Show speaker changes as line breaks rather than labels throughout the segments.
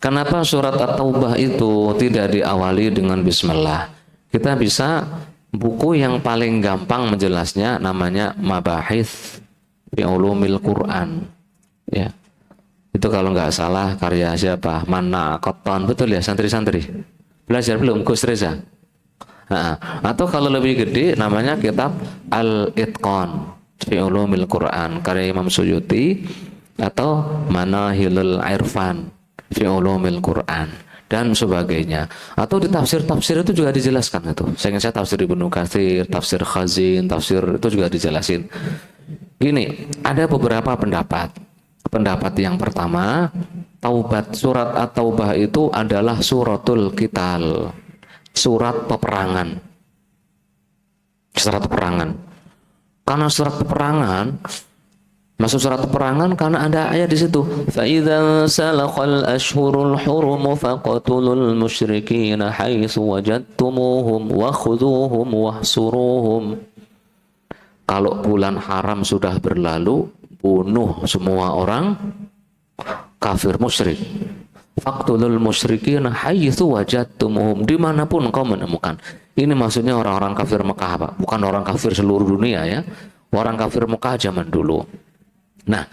Kenapa surat At-Taubah itu tidak diawali dengan bismillah? Kita bisa buku yang paling gampang menjelasnya namanya Mabahith fi Ulumil Quran. Ya. Itu kalau nggak salah karya siapa? Mana Qattan, betul ya santri-santri. Belajar belum Gus Reza? Nah, atau kalau lebih gede namanya kitab Al-Itqan fi Ulumil Quran karya Imam Suyuti atau Manahilul Irfan fi Ulumil Quran dan sebagainya. Atau di tafsir-tafsir itu juga dijelaskan itu. Saya ingat tafsir Ibnu Katsir, tafsir Khazin, tafsir itu juga dijelasin. Gini, ada beberapa pendapat. Pendapat yang pertama, Taubat surat At-Taubah itu adalah suratul Qital, surat peperangan. Surat peperangan. Karena surat peperangan masuk surat peperangan karena ada ayat di situ. Fa idza salaqal ashhurul hurum faqatulul musyrikin haitsu wajadtumuhum wa khudhuhum wahsuruhum. Kalau bulan haram sudah berlalu, bunuh semua orang kafir musyrik. Faqtulul musyrikin haitsu wajadtumuhum, dimanapun kau menemukan. Ini maksudnya orang-orang kafir Mekah, Pak. Bukan orang kafir seluruh dunia ya. Orang kafir Mekah zaman dulu. Nah,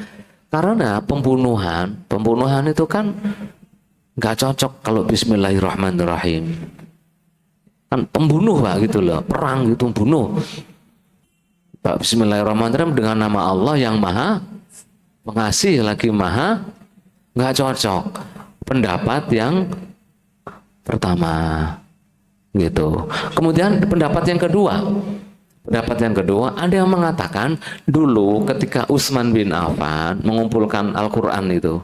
karena pembunuhan itu kan nggak cocok kalau Bismillahirrahmanirrahim. Kan pembunuh Pak gitu loh, perang gitu bunuh. Pak Bismillahirrahmanirrahim dengan nama Allah yang Maha Pengasih lagi Maha, nggak cocok. Pendapat yang pertama gitu. Kemudian pendapat yang kedua. Pendapat yang kedua, ada yang mengatakan dulu ketika Utsman bin Affan mengumpulkan Al-Quran itu,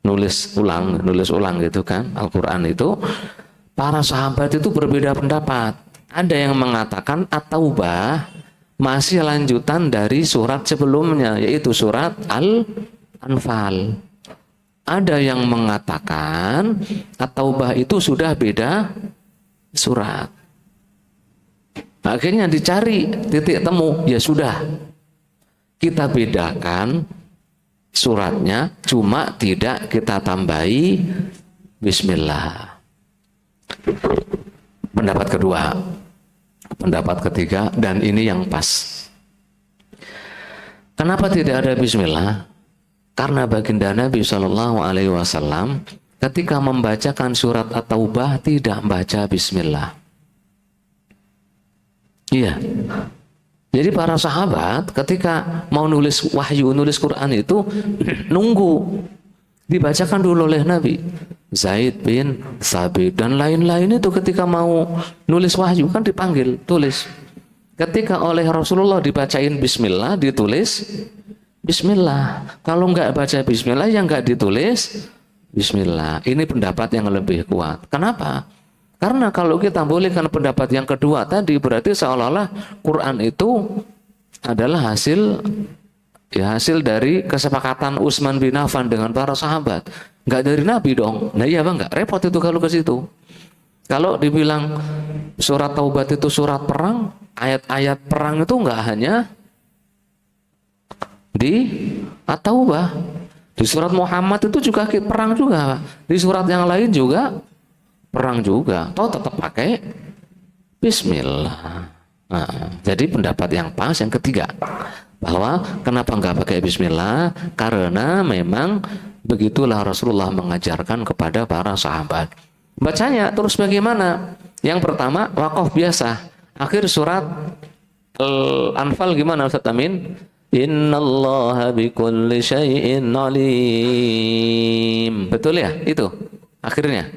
nulis ulang gitu kan, Al-Quran itu, para sahabat itu berbeda pendapat. Ada yang mengatakan At-Taubah masih lanjutan dari surat sebelumnya, yaitu surat Al-Anfal. Ada yang mengatakan At-Taubah itu sudah beda surat. Akhirnya dicari titik temu, ya sudah kita bedakan suratnya, cuma tidak kita tambahi bismillah. Pendapat kedua. Pendapat ketiga, dan ini yang pas. Kenapa tidak ada bismillah? Karena baginda Nabi Shallallahu Alaihi Wasallam ketika membacakan surat At-Taubah tidak membaca bismillah. Iya. Jadi para sahabat ketika mau nulis wahyu, nulis Quran itu nunggu dibacakan dulu oleh Nabi. Zaid bin Thabit dan lain-lain itu ketika mau nulis wahyu kan dipanggil, tulis. Ketika oleh Rasulullah dibacain bismillah, ditulis bismillah. Kalau nggak baca bismillah, yang nggak ditulis bismillah. Ini pendapat yang lebih kuat. Kenapa? Karena kalau kita bolehkan pendapat yang kedua tadi, berarti seolah-olah Quran itu adalah hasil dari kesepakatan Utsman bin Affan dengan para sahabat. Nggak dari Nabi dong. Nah iya bang, nggak repot itu kalau ke situ. Kalau dibilang surat Taubat itu surat perang, ayat-ayat perang itu nggak hanya di At-Taubah. Di surat Muhammad itu juga perang juga, Pak. Di surat yang lain juga perang juga, toh tetap pakai bismillah. Nah, jadi pendapat yang pas yang ketiga, bahwa kenapa nggak pakai bismillah? Karena memang begitulah Rasulullah mengajarkan kepada para sahabat. Bacanya terus bagaimana? Yang pertama waqaf biasa. Akhir surat Al-Anfal gimana Ustaz Amin? Innallaha bikulli syai'in alim. Betul ya? Itu akhirnya.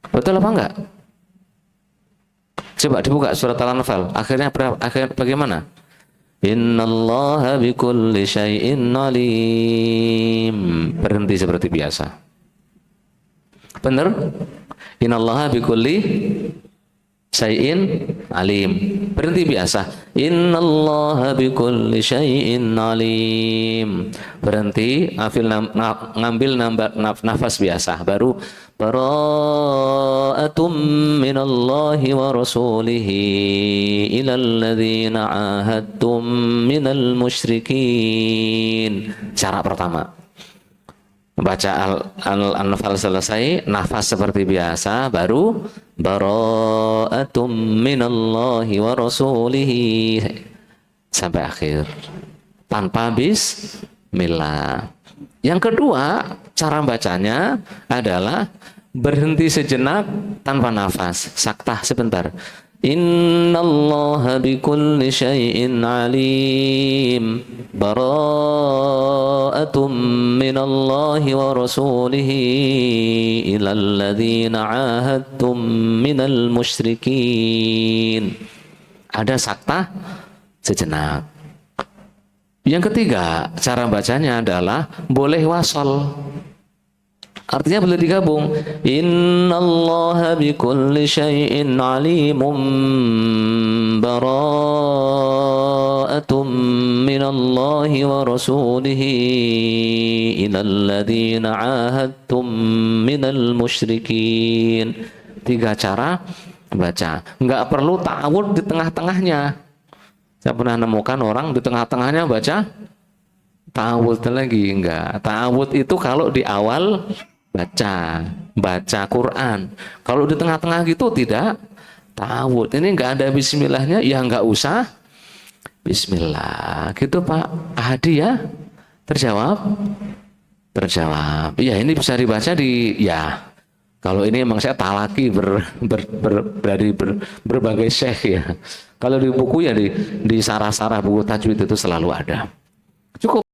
Betul apa enggak? Coba dibuka surat Al-Anfal. Akhirnya bagaimana? Innallaha bikulli syai'in alim. Berhenti seperti biasa. Benar? Innallaha bikulli syai'in alim. Berhenti biasa. Innallaha bikulli syai'in alim. Berhenti, ngambil nafas biasa. Baru bara'atum minallahi wa rasulihi ilal ladzina ahadtum minal musyrikin. Cara pertama. Baca Al-Anfal selesai, nafas seperti biasa, baru bara'atum minallahi wa rasulihi sampai akhir tanpa bismillah. Yang kedua, cara bacanya adalah berhenti sejenak tanpa nafas, saktah sebentar. Innallaha bikulli syai'in alim. Bara'atum minallahi wa rasulihi ilal ladzina 'ahadtum minal musyrikin. Ada saktah sejenak. Yang ketiga, cara bacanya adalah boleh wasol. Artinya boleh digabung. Innallaha bikulli syai'in alimun bara'atum minallahi wa rasulihi ilal ladzina 'ahadtum minal musyrikin. Tiga cara baca. Enggak perlu ta'awud di tengah-tengahnya. Saya pernah nemukan orang di tengah-tengahnya baca ta'awud lagi. Enggak. Ta'awud itu kalau di awal baca Quran. Kalau di tengah-tengah gitu tidak ta'awud. Ini enggak ada bismillahnya, ya enggak usah bismillah. Gitu Pak Hadi ya? Terjawab? Terjawab. Ya ini bisa dibaca di ya. Kalau ini emang saya talaki dari berbagai syekh ya. Kalau di buku ya di sarah-sarah buku tajwid itu selalu ada. Cukup.